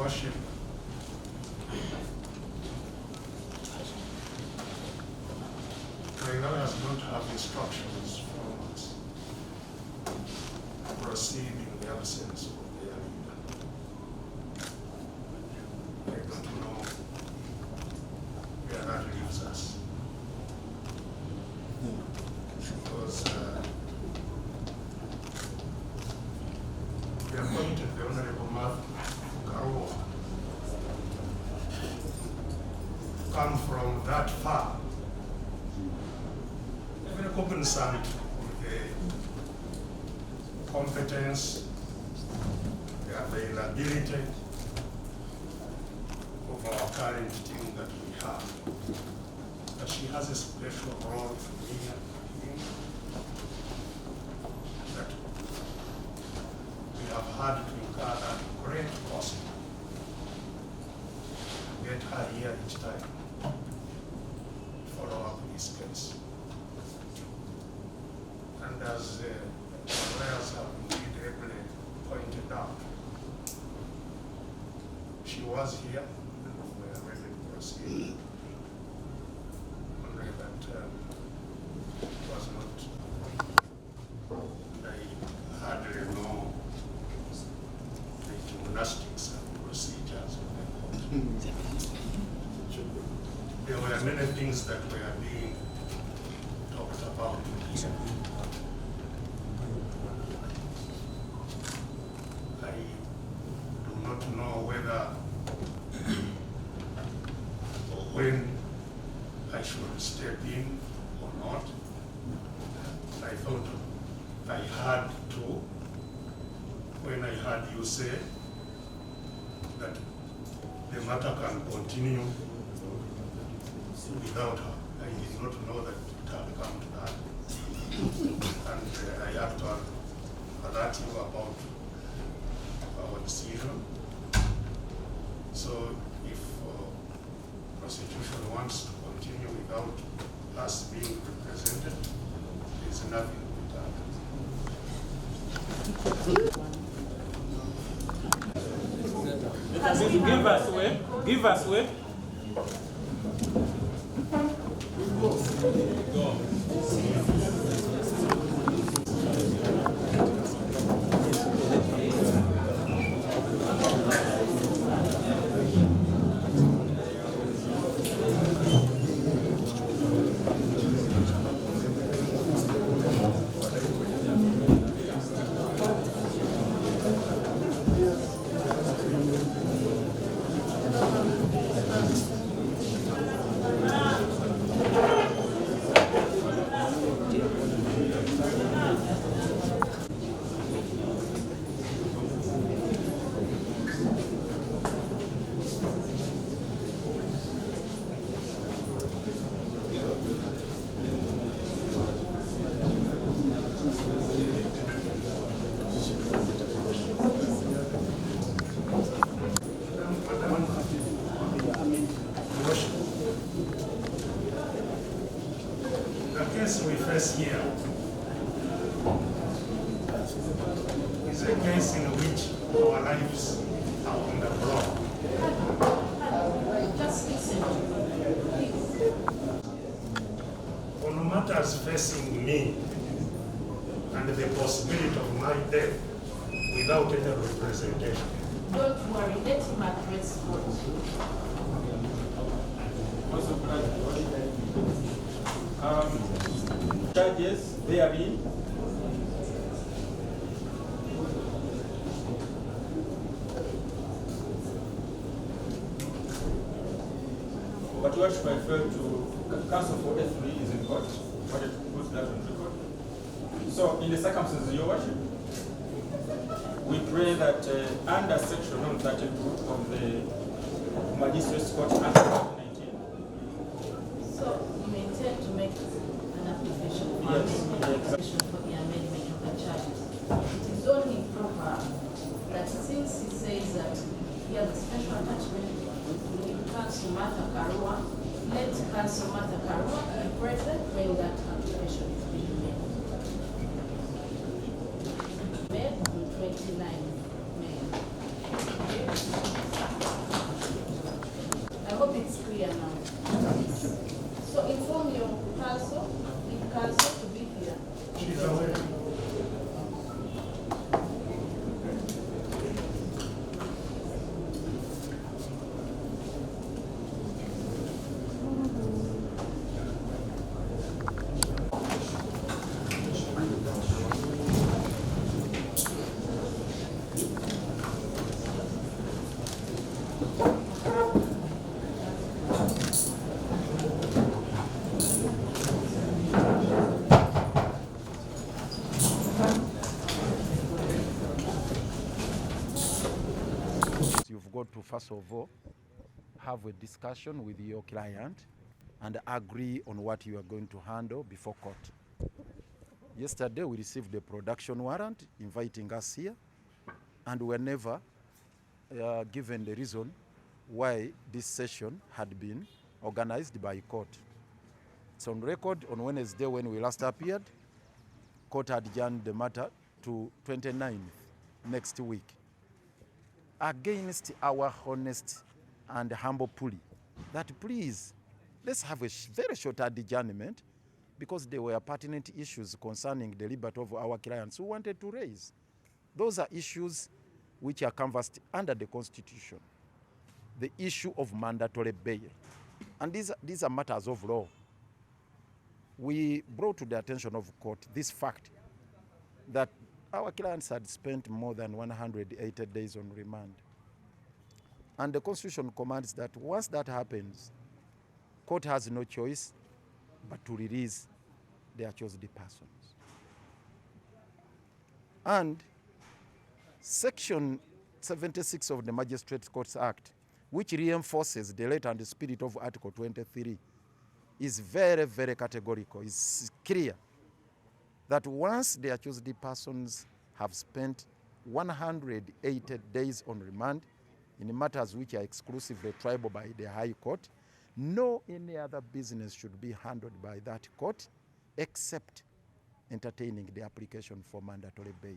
Worship, the lawyers don't have instructions from us to proceed in the absence of their leader. I don't know where that leaves us. Because we appointed the Honorable Nakawa come from that far, very cognizant of the competence, the availability of our current team that we have. But she has a special role for me and him that we have had to incur that great cost to get her here each time to follow up this case. And as the lawyers have indeed ably pointed out, she was here and we are ready to proceed. Only that it was not, and I hardly know the gymnastics and procedures of the court. There were many things that were being talked about here. I do not know whether or when I should step in or not. I thought I had to when I heard you say that the matter can continue without her. I did not know that it had come to that. And I have to alert you about our decision. So if prosecution wants to continue without us being represented, there is nothing to be done. Give us way. The case we face here is a case in which our lives are on the block. Just listen, please. On matters facing me and the possibility of my death without any representation. Don't worry, let him address God. Charges therein. But what I refer to counsel for F3 is in court. What it puts that on record. So in the circumstances, Your Worship, we pray that under section 132 of the Magistrates Court Act 2019. So you intend to make an application for for the amendment of the charges. It is only proper that since he says that he has a special attachment with Council Martha Karua, let Council Martha Karua be present when that application is being made. Made on 29 May. got to, first of all, have a discussion with your client and agree on what you are going to handle before court. Yesterday, we received a production warrant inviting us here, and we were never given the reason why this session had been organized by court. It's on record on Wednesday when we last appeared. Court adjourned the matter to 29th next week. Against our honest and humble plea that please, let's have a very short adjournment because there were pertinent issues concerning the liberty of our clients who wanted to raise. Those are issues which are canvassed under the Constitution. The issue of mandatory bail. And these are matters of law. We brought to the attention of court this fact that our clients had spent more than 180 days on remand. And the Constitution commands that once that happens, court has no choice but to release their chosen persons. And Section 76 of the Magistrates Courts Act, which reinforces the letter and the spirit of Article 23, is very, very categorical. It's clear that once the accused persons have spent 180 days on remand in matters which are exclusively triable by the High Court, no any other business should be handled by that court except entertaining the application for mandatory bail.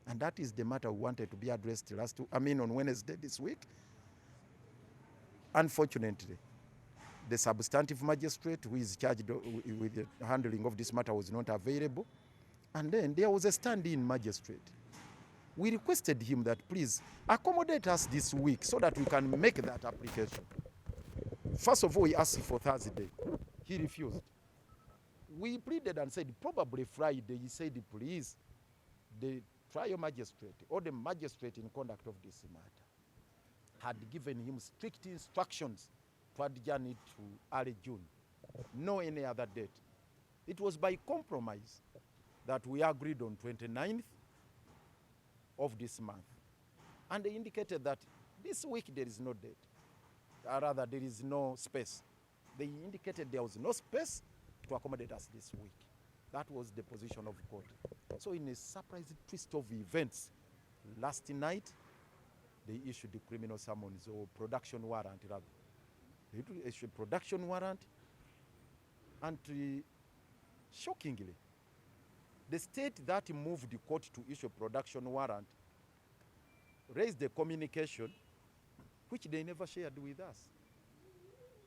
And that is the matter we wanted to be addressed on Wednesday this week. Unfortunately, the substantive magistrate who is charged with the handling of this matter was not available. And then there was a stand-in magistrate. We requested him that please accommodate us this week so that we can make that application. First of all, we asked for Thursday. He refused. We pleaded and said probably Friday. He said please, the trial magistrate or the magistrate in conduct of this matter had given him strict instructions to adjourn it to early June, no any other date. It was by compromise that we agreed on 29th of this month. And they indicated that this week there is no date, or rather there is no space. They indicated there was no space to accommodate us this week. That was the position of court. So in a surprise twist of events, last night they issued the criminal summons or production warrant rather. They issued production warrant, and shockingly, the state that moved the court to issue production warrant raised a communication which they never shared with us.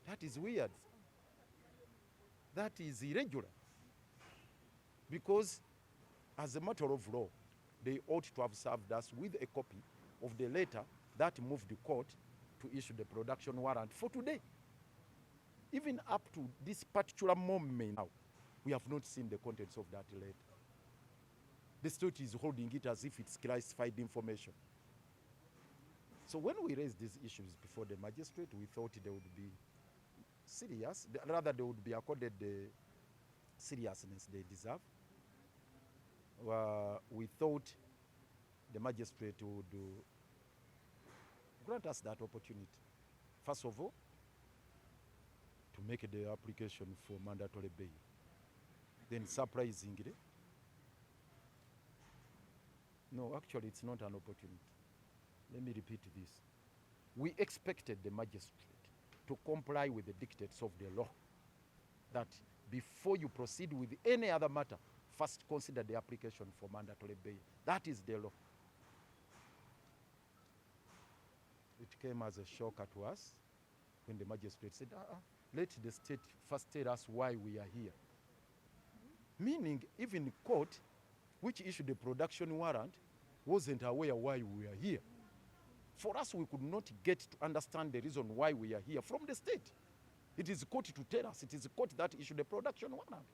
That is weird. That is irregular. Because as a matter of law, they ought to have served us with a copy of the letter that moved the court to issue the production warrant for today. Even up to this particular moment now, we have not seen the contents of that letter. The state is holding it as if it's classified information. So when we raised these issues before the magistrate, we thought they would be serious, rather they would be accorded the seriousness they deserve. We thought the magistrate would grant us that opportunity. First of all, to make the application for mandatory bail. Then surprisingly, no, actually it's not an opportunity. Let me repeat this. We expected the magistrate to comply with the dictates of the law, that before you proceed with any other matter, first consider the application for mandatory bail. That is the law. It came as a shocker to us when the magistrate said, let the state first tell us why we are here. Meaning, even the court, which issued the production warrant, wasn't aware why we are here. For us, we could not get to understand the reason why we are here from the state. It is the court to tell us. It is the court that issued the production warrant.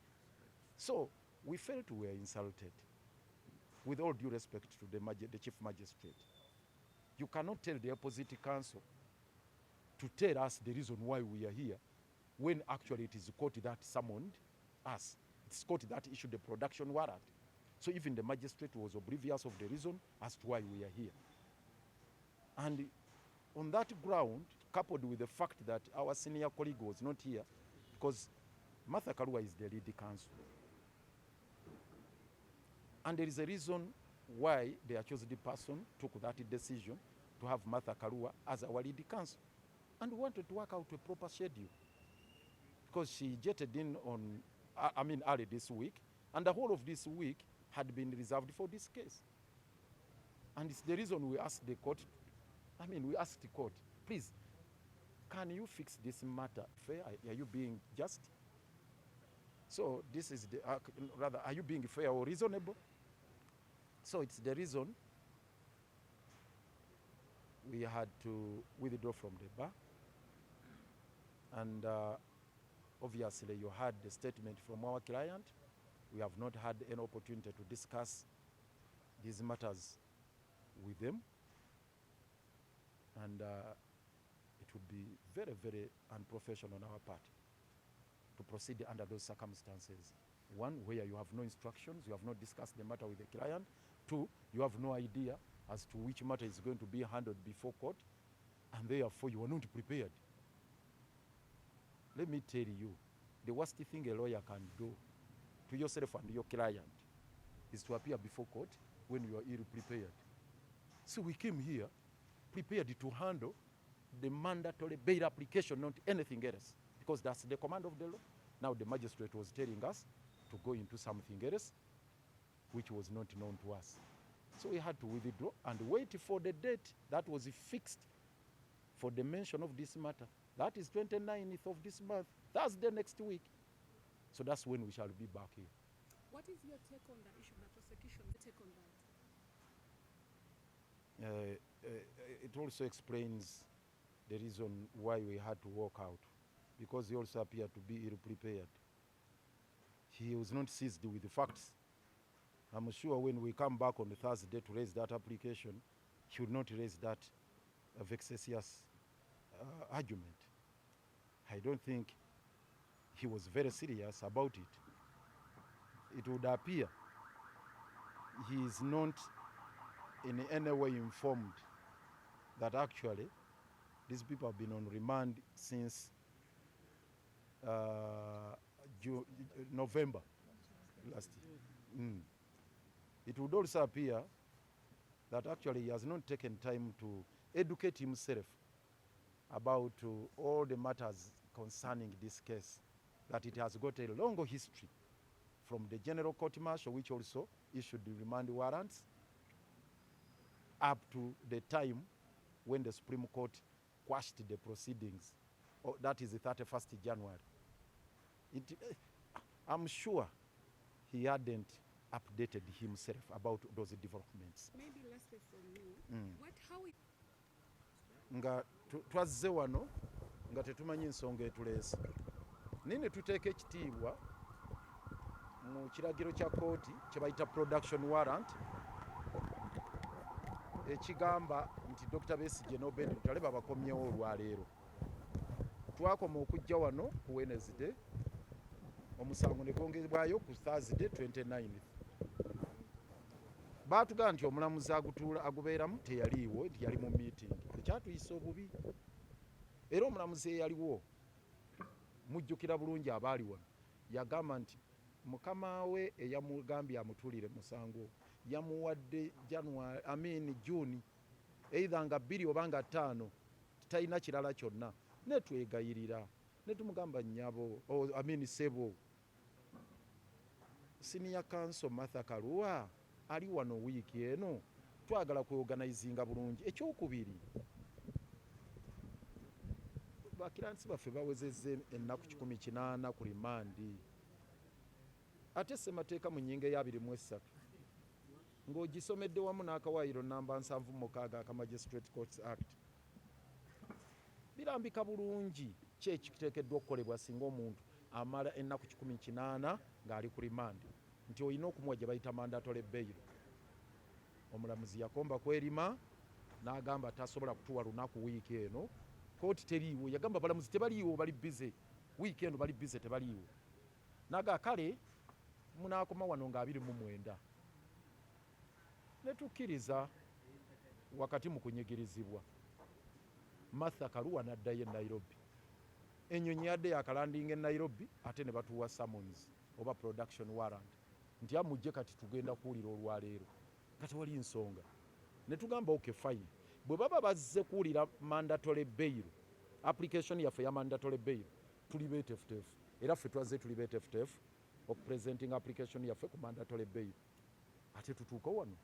So we felt we were insulted. With all due respect to the chief magistrate, you cannot tell the opposite counsel to tell us the reason why we are here, when actually it is the court that summoned us. It's the court that issued the production warrant. So even the magistrate was oblivious of the reason as to why we are here. And on that ground, coupled with the fact that our senior colleague was not here, because Martha Karua is the lead counsel. And there is a reason why the accused person took that decision to have Martha Karua as our lead counsel. And we wanted to work out a proper schedule, because she jetted in on, early this week, and the whole of this week had been reserved for this case. And it's the reason we asked the court, we asked the court, please, can you fix this matter fair? Are you being just? So this is the, rather, are you being fair or reasonable? So it's the reason we had to withdraw from the bar. And obviously you had the statement from our client. We have not had any opportunity to discuss these matters with them. And it would be very, very unprofessional on our part to proceed under those circumstances. One, where you have no instructions, you have not discussed the matter with the client. Two, you have no idea as to which matter is going to be handled before court, and therefore you are not prepared. Let me tell you, the worst thing a lawyer can do to yourself and your client is to appear before court when you are ill-prepared. So we came here prepared to handle the mandatory bail application, not anything else, because that's the command of the law. Now the magistrate was telling us to go into something else, which was not known to us. So we had to withdraw and wait for the date that was fixed for the mention of this matter. That is 29th of this month. That's the next week. So that's when we shall be back here. What is your take on the issue, the prosecution take on that? It also explains the reason why we had to walk out, because he also appeared to be ill-prepared. He was not seized with the facts. I'm sure when we come back on the Thursday to raise that application, he would not raise that vexatious argument. I don't think he was very serious about it. It would appear he is not in any way informed that actually these people have been on remand since November last year. It would also appear that actually he has not taken time to educate himself about all the matters concerning this case, that it has got a long history from the General Court Martial, which also issued the remand warrants, up to the time when the Supreme Court quashed the proceedings. That is the 31st January. I'm sure he hadn't updated himself about those developments. Maybe lastly from you, how nga twazze wano nga tetumanyi nsonga etuleese. Nini tuteeka ekitiibwa mu kiragiro kya kooti kye bayita production warrant ekigamba nti Dr. Besigye n'Obed Lutale babakomyewo olwaleero. Twakoma okujja wano ku Wednesday, omusango ne gwongezebwayo ku Thursday 29th. Baatugamba nti omulamuzi agubeeramu teyaliiwo, nti yali mu meeting. Ekyatuyisa obubi. Era omulamuzi eyaliwo, mujjukira bulungi abaali wano, yagamba nti mukama we eyamugambye amutuulire musango yamuwadde June, either nga 2 oba nga 5, talina kirala kyonna. Ne twegayirira, ne tumugamba nnyabo, Sebo, Senior Counsel Martha Karua ali wano wiiki eno, twagala kweorganizinga bulungi. Ekyokubiri, bakiransi baffe bawezezze ennaku 18 ku rimandi. Ate ssemateeka mu nnyingo eya 23 ng'ogisomedde wamu n'akawaayiro namba 76 aka Magistrate Courts Act, birambika bulungi ki ekiteekeddwa okukolebwa singa omuntu amala ennaku 18 ng'ali ku rimandi, nti olina okumuwa gye bayita mandatory bail. Omulamuzi yakomba kwerima n'agamba tasobola kutuwa lunaku wiiki eno, kooti teriiwo. Yagamba balamuzi tebaliiwo, bali bize wiiki eno, bali bize tebaliiwo. Naga kale munaakoma wano nga 29. Ne tukkiriza wakati mu kunyigirizibwa. Martha Karua n'addayo e Nairobi. Ennyonyi yadde yakalandinga e Nairobi ate ne batuwa summons oba production warrant nti amujje kati tugenda kuwulira olwaleero nga tewali nsonga. Ne tugamba okay fine. Bwe baba bazze kuwulira mandatory bail, application yaffe ya mandatory bail, tuli beetefuteefu. Era ffe twazze tuli beetefuteefu okupresenting application yaffe ku mandatory bail. Ate tutuuka wano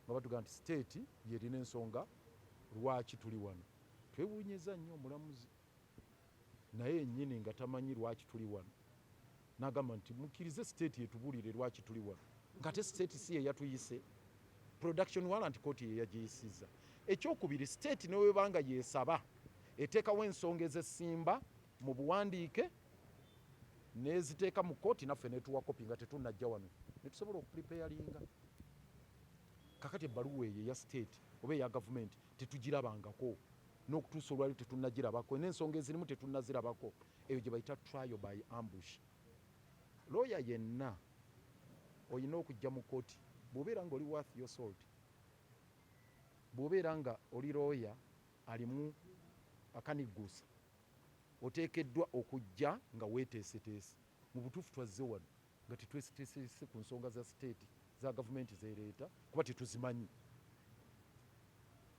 nga batuga nti state yerina ensonga lwaki tuli wano. Twewuunyizza nnyo omulamuzi naye nnyini nga tamanyi lwaki tuli wano. N'agamba nti mukkirize state yetubuulire lwaki tuli wano. Ng'ate state si ye yatuyise. Production warrant kooti ye yagiyisizza. Ekyokubiri state ne webanga yeesaba eteekawo ensonga ez'essimba mu buwandiike n'eziteeka mu kooti naffe netuwa kopi nga tetunnajja wano ne tusobola okupreparinga. Kakati ebbaluwa eyo eya state oba eya gavumenti tetugirabangako n'okutuusa olwali tetunnagirabako n'ensonga ezirimu tetunnazirabako. Eyo gye bayita trial by ambush. Lawyer yenna olina okujja mu kooti bw'obeera nga oli worth your salt, bw'obeera nga oli lawyer alimu akanigguusa, oteekeddwa okujja nga weeteeseteese. Mu butuufu twazze wano nga tetweteeseteese ku nsonga za state za gavumenti zeereeta kuba tetuzimanyi.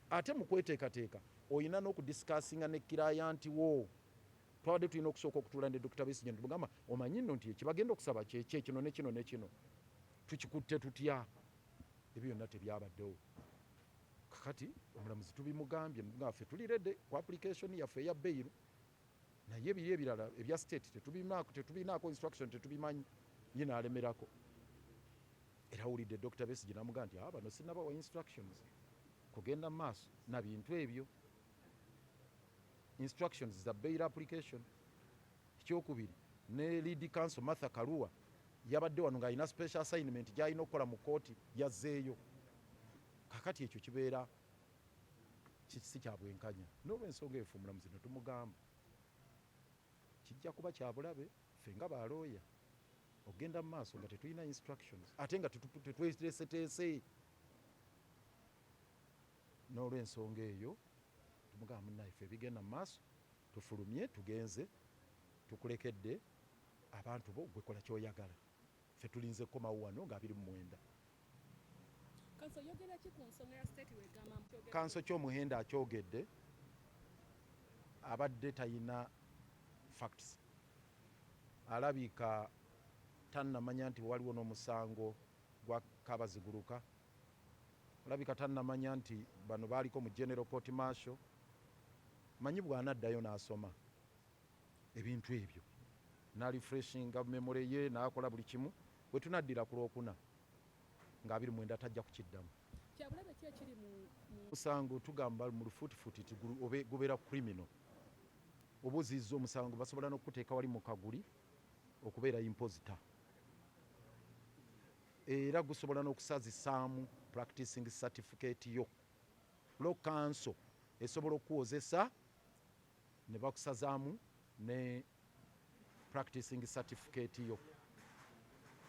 Ate mu kweteekateeka olina n'okudisikasinga ne kirayanti wo. Twabadde tulina okusooka okutuula ne Dr. Besigye ne tumugamba omanyi nno nti ekibagenda okusaba kyeki kino ne kino ne kino tukikutte tutya. Ebyo byonna tebyabaddewo. Kakati omulamuzi tubimugambye nga ffe tulirede ku application yaffe eya bail naye ebiri ebirala ebya state tetubinaako instruction tetubimanyi ye n'alemerako. Era awulidde Dr. Besigye n'amugamba nti bano sinnabawa instructions kugenda mu maaso na bintu ebyo. Instructions za bail application. Ekyokubiri ne lead counsel Martha Karua yabadde wano ng'alina special assignment gy'alina okukola mu kooti yazzeeyo. Kakati ekyo kibeera si kya bwenkanya. N'olw'ensonga eyo omulamuzi ne tumugamba kijja kuba kya bulabe ffe nga balooya ogenda mu maaso nga tetulina instructions ate nga tetweteeseteese. N'olw'ensonga eyo tumugamba munnaye ffe ebigenda mu maaso tufulumye tugenze tukulekedde abantu bo gwekola kyoyagala. Ffe tulinze kukomawo wano nga 29. Kanso yogera ki ku nsonga ya state wegamba mu kanso ky'omuhenda akyogedde abadde tayina facts. Alabika tannamanya nti waliwo n'omusango gwa kabaziguluka. Alabika tannamanya nti bano baaliko mu general court martial. Manyi bw'anaddayo n'asoma ebintu ebyo n'arefreshinga memory ye n'akola buli kimu bwe tunaddira ku Lwokuna nga 29 tajja kukiddamu. kyabulabe ki ekiri mu Musango tugamba mu lufuutifuuti gubeera criminal. Oba ozizza omusango basobola n'okuteeka wali mu kaguli okubeera impositor. Era gusobola n'okusazisaamu practicing certificate yo. Law council esobola okuwozesa ne bakusazaamu ne practicing certificate yo.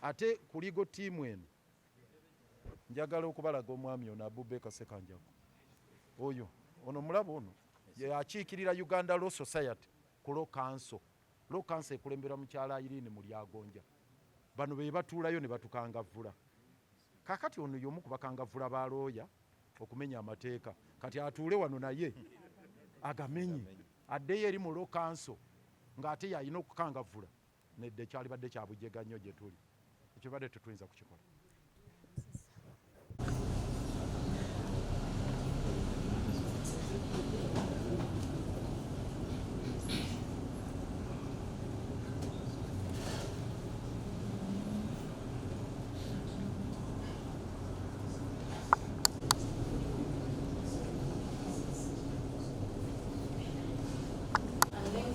Ate ku legal team eno njagala okubalaga omwami ono Abubeka Sekanjago. Ono mulaba ono akiikirira Uganda Law Society ku Law Council. Law Council ekulembera mukyala Irene mu Lyagonja. Bano be batuulayo ne batukangavvula. Kakati ono y'omu ku bakangavvula ba looya okumenya amateeka. Kati atuule wano naye agamenye addeyo eri mu Law Council ng'ate yalina okukangavvula nedde kyalibadde kya bujjega nnyo gye tuli. Ekyo badde tetuyinza kukikola.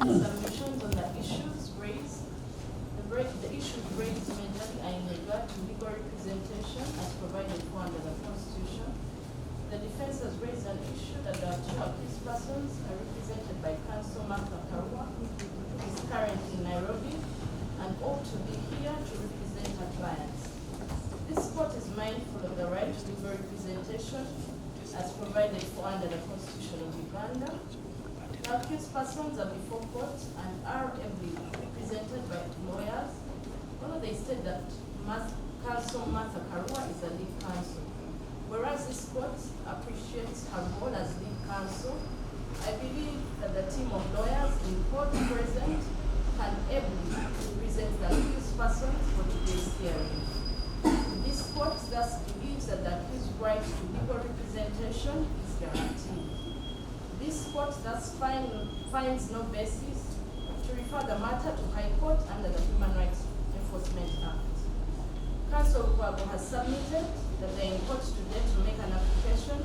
Submissions on the issues raised. The issues raised majorly are in regard to legal representation as provided for under the Constitution. The defense has raised an issue that the two accused persons are represented by counsel Martha Karua, who is currently in Nairobi and ought to be here to represent her clients. This court is mindful of the right to legal representation as provided for under the Constitution of Uganda. The accused persons are before court and are ably represented by lawyers. Although they state that Counsel Martha Karua is a lead counsel. Whereas this court appreciates her role as lead counsel, I believe that the team of lawyers in court present can ably represent the accused persons for today's hearing. This court thus believes that the accused right to legal representation is guaranteed. This court thus finds no basis to refer the matter to High Court under the Human Rights Enforcement Act. Counsel Rubago has submitted that they are in court today to make an application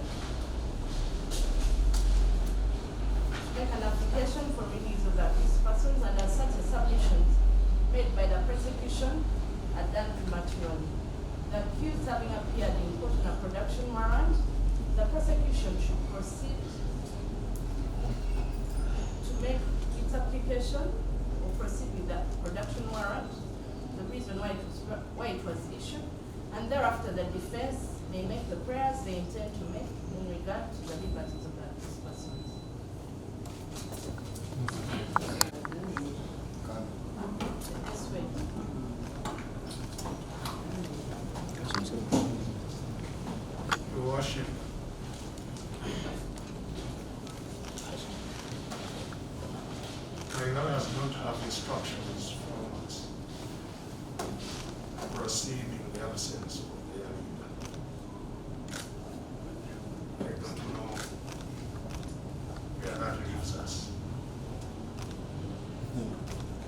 for release of the accused persons, and as such submissions made by the prosecution are done prematurely. The accused having appeared in court on a production warrant, the prosecution should proceed to make its application or proceed with the production warrant, the reason why it was issued, and thereafter the defense may make the prayers they intend to make in regard to the liberties of the accused persons. This way. Your Worship, the lawyers don't have instructions from us to proceed in the absence of their leader. I don't know where that leaves us.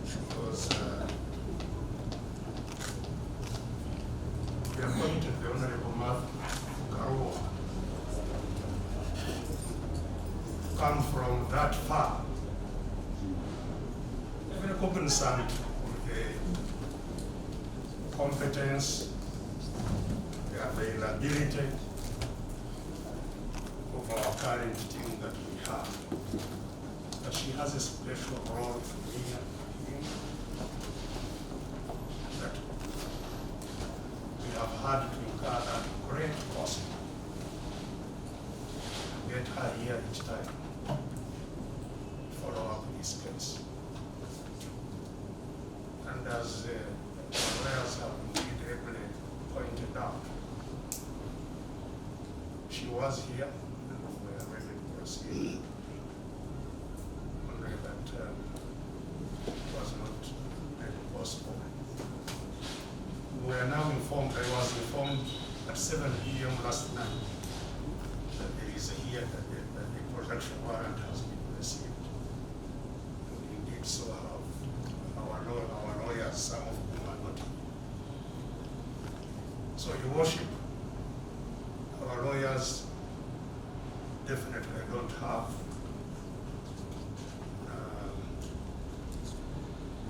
Because we appointed the Honorable Martha Karua to come from that far, very cognizant of the competence, the availability of our current team that we have. But she has a special role for me and him that we have had to incur that great cost to get her here each time to follow up this case. And as the lawyers have indeed ably pointed out, she was here and we are ready to proceed. Only that was not really possible. We are now informed, I was informed at 7 p.m. last night that there is a here that the production warrant has been received. And indeed so have our lawyers, some of whom are not here. So, Your Worship, our lawyers definitely don't have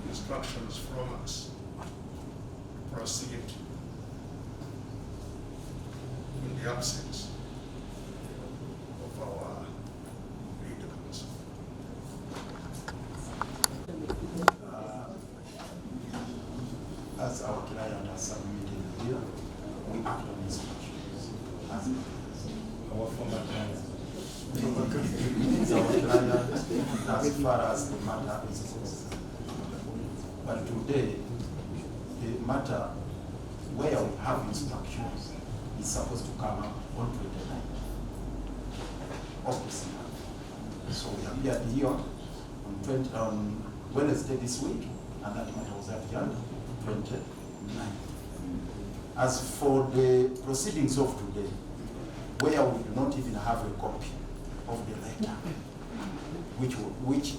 instructions from us to proceed in the absence of our lead counsel. As our client has submitted here, we act on instructions. As Our former client. it's our client as far as the matter is concerned. But today, the matter where we have instructions is supposed to come up on 29th of December. So we appeared here on Wednesday this week, and that matter was adjourned 29th. As for the proceedings of today, where we do not even have a copy of the letter, which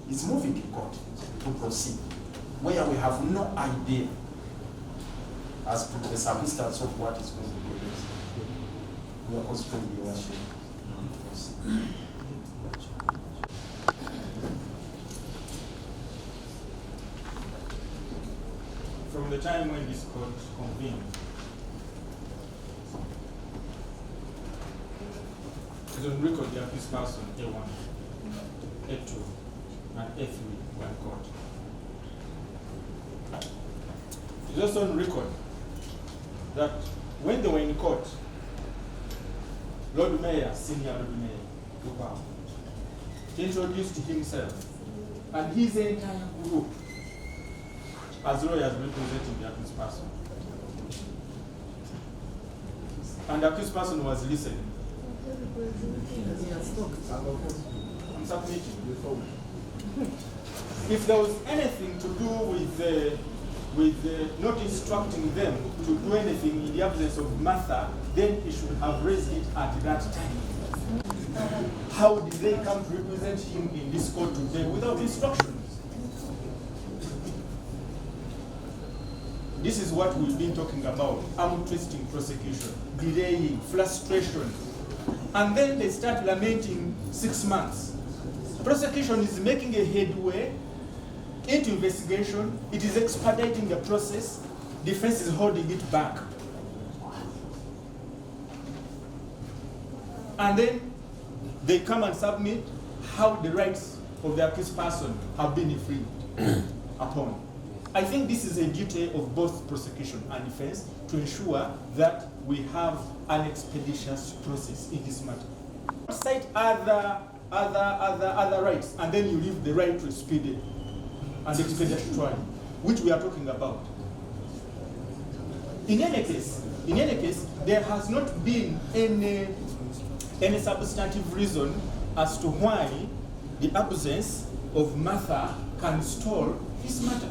is moving to court to proceed, where we have no idea as to the substance of what is going to be released, we are considering your worship. From the time when this court convened, it is on record the accused person A1, A2, and A3 were in court. It is also on record that when they were in court, Lord Mayor, Senior Lord Mayor, Lutale, introduced himself and his entire group as lawyers representing the accused person. And the accused person was listening. I'm submitting. If there was anything to do with not instructing them to do anything in the absence of Martha, then he should have raised it at that time. How did they come to represent him in this court today without instructions? This is what we've been talking about: arm twisting prosecution, delaying, frustration. And then they start lamenting 6 months. Prosecution is making a headway into investigation. It is expediting the process. Defense is holding it back. And then they come and submit how the rights of the accused person have been infringed upon. I think this is a duty of both prosecution and defense to ensure that we have an expeditious process in this matter. Cite other rights, and then you leave the right to speedy and expeditious trial, which we are talking about. In any case, there has not been any substantive reason as to why the absence of Martha can stall this matter.